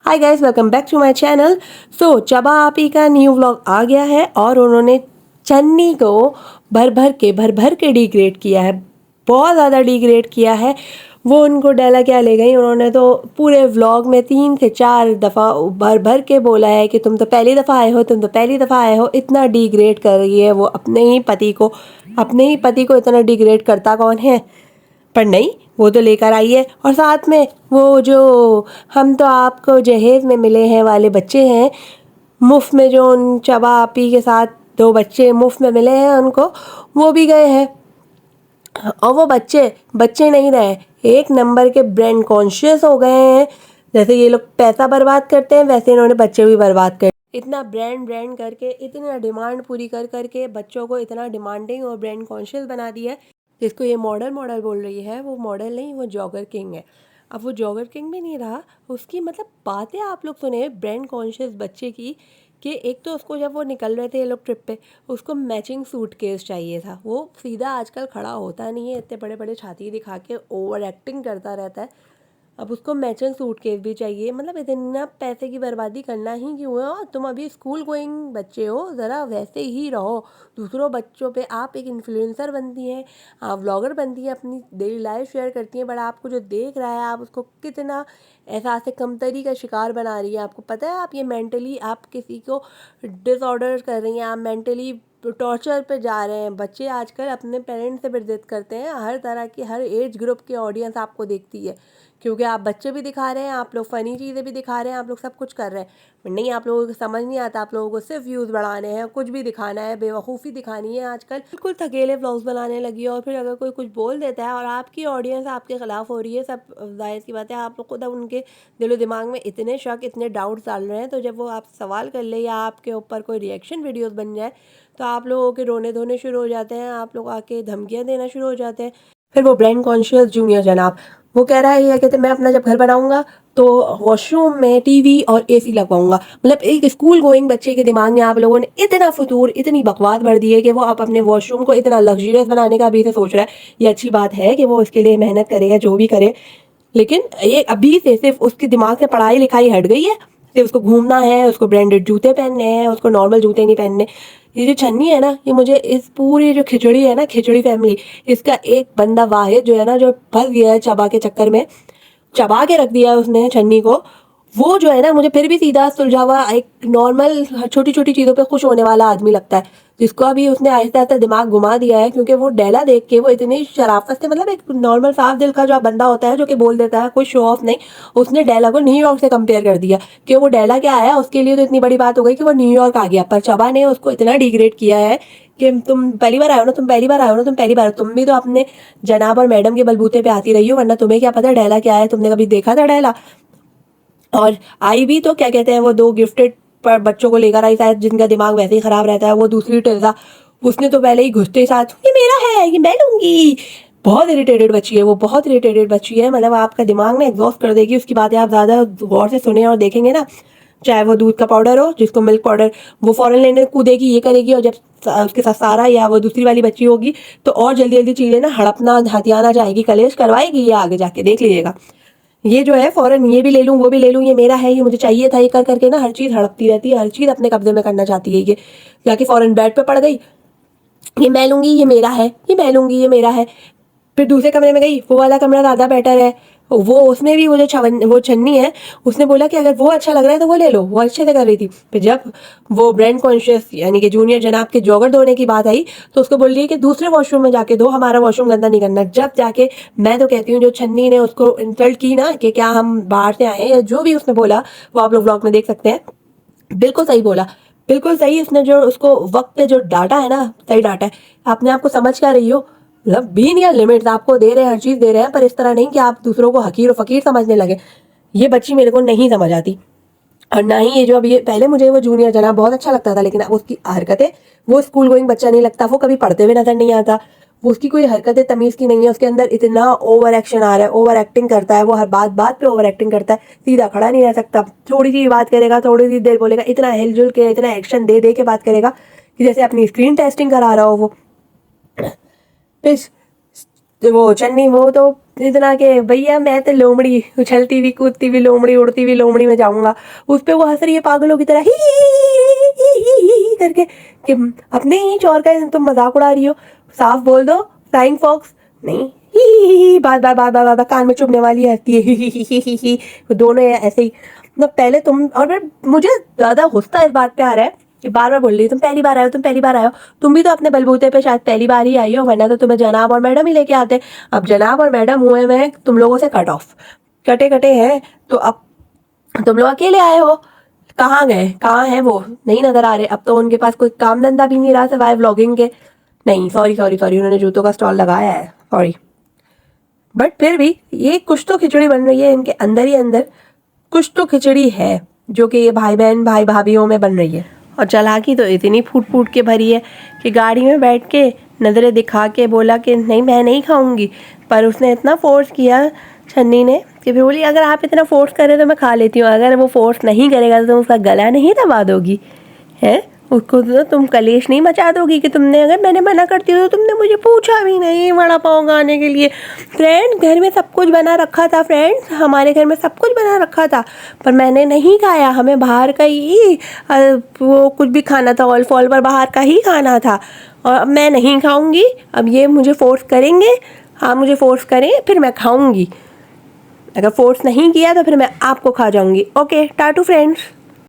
Hi guys, welcome back to my channel. चबा आपी का न्यू व्लॉग आ गया है और उन्होंने चन्नी को भर भर के डिग्रेड किया है, बहुत ज़्यादा डिग्रेड किया है। वो उनको डाला क्या ले गई, उन्होंने तो पूरे व्लॉग में 3 से 4 दफ़ा भर भर के बोला है कि तुम तो पहली दफ़ा आए हो, तुम तो पहली दफ़ा आए हो। इतना डिग्रेड कर रही है वो अपने ही पति को इतना डिग्रेड करता कौन है। पर नहीं, वो तो लेकर आई है। और साथ में वो जो हम तो आपको जहेज में मिले हैं वाले बच्चे हैं, मुफ्त में जो उन चबा आपी के साथ 2 बच्चे मुफ्त में मिले हैं उनको, वो भी गए हैं। और वो बच्चे नहीं रहे, एक नंबर के ब्रांड कॉन्शियस हो गए हैं। जैसे ये लोग पैसा बर्बाद करते हैं, वैसे इन्होंने बच्चे भी बर्बाद कर। इतना ब्रांड करके, इतना डिमांड पूरी कर करके बच्चों को इतना डिमांडिंग और ब्रांड कॉन्शियस बना दिया है। जिसको ये मॉडल बोल रही है, वो मॉडल नहीं, वो जॉगर किंग है। अब वो जॉगर किंग भी नहीं रहा, उसकी मतलब बातें आप लोग सुने ब्रांड कॉन्शियस बच्चे की। कि एक तो उसको जब वो निकल रहे थे ये लोग ट्रिप पे, उसको मैचिंग सूटकेस चाहिए था। वो सीधा आजकल खड़ा होता नहीं है, इतने बड़े बड़े छाती दिखा के ओवर एक्टिंग करता रहता है। अब उसको मैचिंग सूटकेस भी चाहिए। मतलब इतना पैसे की बर्बादी करना ही क्यों है। और तुम अभी स्कूल गोइंग बच्चे हो, ज़रा वैसे ही रहो। दूसरों बच्चों पे आप एक इन्फ्लुएंसर बनती हैं, आप व्लॉगर बनती हैं, अपनी डेली लाइफ शेयर करती हैं, बट आपको जो देख रहा है आप उसको कितना एहसास कमतरी का शिकार बना रही है। आपको पता है आप ये मेंटली आप किसी को डिसऑर्डर कर रही हैं, आप मेंटली टॉर्चर पे जा रहे हैं। बच्चे आजकल अपने पेरेंट्स से भी जिद करते हैं, हर तरह की हर एज ग्रुप की ऑडियंस आपको देखती है, क्योंकि आप बच्चे भी दिखा रहे हैं, आप लोग फ़नी चीज़ें भी दिखा रहे हैं, आप लोग सब कुछ कर रहे हैं। पर नहीं, आप लोगों को समझ नहीं आता, आप लोगों को सिर्फ व्यूज़ बढ़ाने हैं, कुछ भी दिखाना है, बेवकूफ़ी दिखानी है। आजकल बिल्कुल थकेले व्लॉग्स बनाने लगी है। और फिर अगर कोई कुछ बोल देता है और आपकी ऑडियंस आपके ख़िलाफ़ हो रही है, सब जाहिर सी बात है आप लोग को तब उनके दिलो दिमाग में इतने शक, इतने डाउट्स डाल रहे हैं। तो जब वो आप सवाल कर ले या आपके ऊपर कोई रिएक्शन वीडियोज़ बन जाए, तो आप लोगों के रोने धोने शुरू हो जाते हैं, आप लोग आके धमकियाँ देना शुरू हो जाते हैं। फिर वो ब्रांड कॉन्शियस जूनियर जनाब, वो कह रहा है ये कहते मैं अपना जब घर बनाऊंगा तो वॉशरूम में टीवी और एसी लगवाऊंगा। मतलब एक स्कूल गोइंग बच्चे के दिमाग में आप लोगों ने इतना फतूर, इतनी बकवास भर दी है कि वो आप अपने वॉशरूम को इतना लग्जरियस बनाने का अभी से सोच रहा है। ये अच्छी बात है कि वो इसके लिए मेहनत करेगा, जो भी करे, लेकिन ये अभी से सिर्फ उसके दिमाग से पढ़ाई लिखाई हट गई है। सिर्फ उसको घूमना है, उसको ब्रांडेड जूते पहनने हैं, उसको नॉर्मल जूते नहीं पहनने। ये जो छन्नी है ना, ये मुझे इस पूरी जो खिचड़ी है ना, खिचड़ी फैमिली, इसका एक बंदा वाहिद जो है ना, जो फंस गया है चबा के चक्कर में, चबा के रख दिया है उसने छन्नी को। वो जो है ना, मुझे फिर भी सीधा सुलझा हुआ एक नॉर्मल छोटी छोटी चीज़ों पे खुश होने वाला आदमी लगता है, जिसको अभी उसने आहिस्ता आहिस्ता दिमाग घुमा दिया है। क्योंकि वो डेला देख के वो इतनी शराफत से, मतलब एक नॉर्मल साफ दिल का जो बंदा होता है जो कि बोल देता है, कोई शो ऑफ नहीं, उसने डेला को न्यूयॉर्क से कंपेयर कर दिया कि वो डेला क्या आया, उसके लिए तो इतनी बड़ी बात हो गई कि वो न्यूयॉर्क आ गया। पर चबा ने उसको इतना डिग्रेड किया है कि तुम पहली बार आए हो ना, तुम पहली बार आए हो ना, तुम पहली बार, तुम भी तो अपने जनाब और मैडम के बलबूते पे आती रही हो, वरना तुम्हें क्या पता डेला क्या है, तुमने कभी देखा था डेला। और आई भी तो क्या कहते हैं, वो 2 गिफ्टेड पर बच्चों को लेकर आई शायद, जिनका दिमाग वैसे ही खराब रहता है। वो दूसरी टिल्जा, उसने तो पहले ही घुसते ही साथ ये मेरा है, ये मैं लूंगी। बहुत इरिटेटेड बच्ची है वो, बहुत इरिटेटेड बच्ची है। मतलब आपका दिमाग में एग्जॉस्ट कर देगी उसकी बातें, आप ज़्यादा गौर से सुने और देखेंगे ना। चाहे वो दूध का पाउडर हो, जिसको मिल्क पाउडर, वो फ़ौरन लेने कूदेगी, ये करेगी। और जब उसके साथ सारा या वो दूसरी वाली बच्ची होगी, तो और जल्दी जल्दी चीज़ें ना हड़पना हथियाना जाएगी, कलेश करवाएगी। ये आगे जाके देख लीजिएगा। ये जो है फौरन ये भी ले लूँ, वो भी ले लूँ, ये मेरा है, ये मुझे चाहिए था, ये कर करके ना हर चीज़ हड़पती रहती है, हर चीज़ अपने कब्जे में करना चाहती है। ये जाके फौरन बेड पे पड़ गई, ये मैं लूँगी, ये मेरा है, ये मैं लूँगी, ये मेरा है। फिर दूसरे कमरे में गई, वो वाला कमरा ज़्यादा बेटर है। वो उसमें भी वो छन्नी है, उसने बोला कि अगर वो अच्छा लग रहा है तो वो ले लो, वो अच्छे से कर रही थी। फिर जब वो ब्रांड कॉन्शियस यानी कि जूनियर जनाब के जॉगर धोने की बात आई, तो उसको बोल रही है कि दूसरे वॉशरूम में जाके धो, हमारा वॉशरूम गंदा नहीं करना। जब जाके मैं तो कहती हूँ, जो छन्नी ने उसको इंसल्ट की ना कि क्या हम बाहर से आए हैं, या जो भी उसने बोला, वो आप लोग व्लॉग में देख सकते हैं। बिल्कुल सही बोला, बिल्कुल सही। उसने जो उसको वक्त पे जो डांटा है ना, सही डांटा है। अपने आप को समझ क्या रही हो, मतलब बी इन योर लिमिट्स, आपको दे रहे हैं, हर चीज़ दे रहे हैं, पर इस तरह नहीं कि आप दूसरों को हकीर और फकीर समझने लगे। ये बच्ची मेरे को नहीं समझ आती। और ना ही ये जो अभी, पहले मुझे वो जूनियर जना बहुत अच्छा लगता था, लेकिन अब उसकी हरकतें, वो स्कूल गोइंग बच्चा नहीं लगता, वो कभी पढ़ते हुए नजर नहीं आता, वो उसकी कोई हरकतें तमीज़ की नहीं है। उसके अंदर इतना ओवर एक्शन आ रहा है, ओवर एक्टिंग करता है वो, हर बात बात पे ओवर एक्टिंग करता है, सीधा खड़ा नहीं रह सकता। थोड़ी सी बात करेगा, थोड़ी सी देर बोलेगा, इतना हिलजुल के, इतना एक्शन दे दे के बात करेगा कि जैसे अपनी स्क्रीन टेस्टिंग करा रहा हो वो। फिर वो चन्नी वो तो इतना के भैया मैं तो लोमड़ी उछलती हुई कूदती हुई लोमड़ी उड़ती हुई लोमड़ी में जाऊंगा। उस पे वो हंस रही है पागलों की तरह ही करके कि अपने ही चौर का तुम मजाक उड़ा रही हो, साफ बोल दो फ्लाइंग फॉक्स नहीं। ही बार बार बार बार बार बार कान में चुभने वाली हंसती है ही वो दोनों ऐसे ही। मतलब पहले तुम और फिर मुझे ज्यादा गुस्सा इस बात पे आ रहा है कि बार बार बोल रही है तुम पहली बार आए हो, तुम पहली बार आए हो। तुम भी तो अपने बलबूते पे शायद पहली बार ही आई हो, वरना तो तुम्हें जनाब और मैडम ही लेके आते। अब जनाब और मैडम हुए हुए हैं तुम लोगों से कट ऑफ, कटे कटे हैं। तो अब तुम लोग अकेले आए हो, कहाँ गए, कहाँ है वो, नहीं नजर आ रहे। अब तो उनके पास कोई काम धंधा भी नहीं रहा सिवाय व्लॉगिंग के। नहीं सॉरी सॉरी सॉरी, उन्होंने जूतों का स्टॉल लगाया है, सॉरी। बट फिर भी ये कुछ तो खिचड़ी बन रही है इनके अंदर ही अंदर, कुछ तो खिचड़ी है जो कि ये भाई बहन भाई भाभीयों में बन रही है। और चालाकी तो इतनी फूट फूट के भरी है कि गाड़ी में बैठ के नज़रें दिखा के बोला कि नहीं मैं नहीं खाऊंगी, पर उसने इतना फोर्स किया छन्नी ने कि फिर बोली अगर आप इतना फोर्स करें तो मैं खा लेती हूँ। अगर वो फोर्स नहीं करेगा तो तुम उसका गला नहीं दबा दोगी, है उसको तो तुम कलेश नहीं मचा दोगी कि तुमने अगर मैंने मना करती हूँ तो तुमने मुझे पूछा भी नहीं वड़ा पाव खाने के लिए। फ्रेंड घर में सब कुछ बना रखा था, फ्रेंड्स हमारे घर में सब कुछ बना रखा था, पर मैंने नहीं खाया। हमें बाहर का ही वो कुछ भी खाना था, ऑल फॉल पर बाहर का ही खाना था और अब मैं नहीं खाऊंगी। अब ये मुझे फोर्स करेंगे, हाँ मुझे फोर्स करें फिर मैं खाऊंगी, अगर फोर्स नहीं किया तो फिर मैं आपको खा जाऊंगी। Okay टाटू friends.